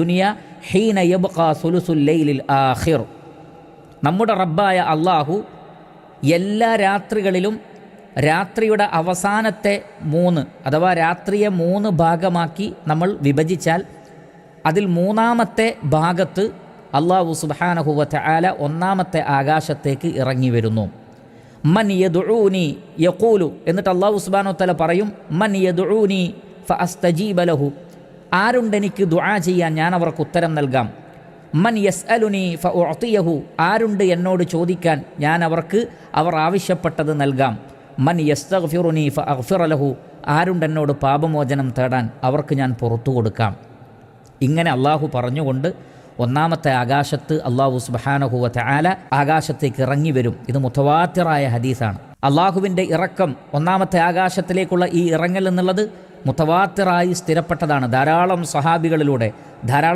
ദുനിയ ഹീന യബ്ഖാ സുലുസുൽ ലൈലിൽ ആഖിർ. നമ്മുടെ റബ്ബായ അള്ളാഹു എല്ലാ രാത്രികളിലും രാത്രിയുടെ അവസാനത്തെ 3 അഥവാ രാത്രിയെ 3 ഭാഗമാക്കി നമ്മൾ വിഭജിച്ചാൽ അതിൽ 3-ാമത്തെ ഭാഗത്ത് അള്ളാഹു സുബ്ഹാനഹു വ തആല 1-ാമത്തെ ആകാശത്തേക്ക് ഇറങ്ങി വരുന്നു. മൻ യദ്ഊനി യഖൂലു, എന്നിട്ട് അള്ളാഹു സുബ്ഹാനഹു വ തആല പറയും, മൻ യദ്ഊനി ഫഅസ്തജീബ ലഹു, ആരുണ്ടെനിക്ക് ദുആ ചെയ്യാൻ ഞാൻ അവർക്ക് ഉത്തരം നൽകാം. മൻ യസ്അലുനി ഫഉഅതിയഹു, ആരുണ്ട് എന്നോട് ചോദിക്കാൻ ഞാൻ അവർക്ക് അവർ ആവശ്യപ്പെട്ടത് നൽകാം. മൻ യസ്തഗ്ഫിറുനി ഫഅഗ്ഫിറ ലഹു, ആരുണ്ട് എന്നോട് പാപമോചനം തേടാൻ അവർക്ക് ഞാൻ പുറത്തു കൊടുക്കാം. ഇങ്ങനെ അള്ളാഹു പറഞ്ഞുകൊണ്ട് 1-ാമത്തെ ആകാശത്ത് അള്ളാഹു സുബ്ഹാനഹു വ തആല ആകാശത്തേക്ക് ഇറങ്ങി വരും. ഇത് മുതവാത്തിറായ ഹദീസാണ്. അള്ളാഹുവിൻ്റെ ഇറക്കം 1-ാമത്തെ ആകാശത്തിലേക്കുള്ള ഈ ഇറങ്ങൽ എന്നുള്ളത് മുതവാത്തിറായി സ്ഥിരപ്പെട്ടതാണ്. ധാരാളം സഹാബികളിലൂടെ ധാരാളം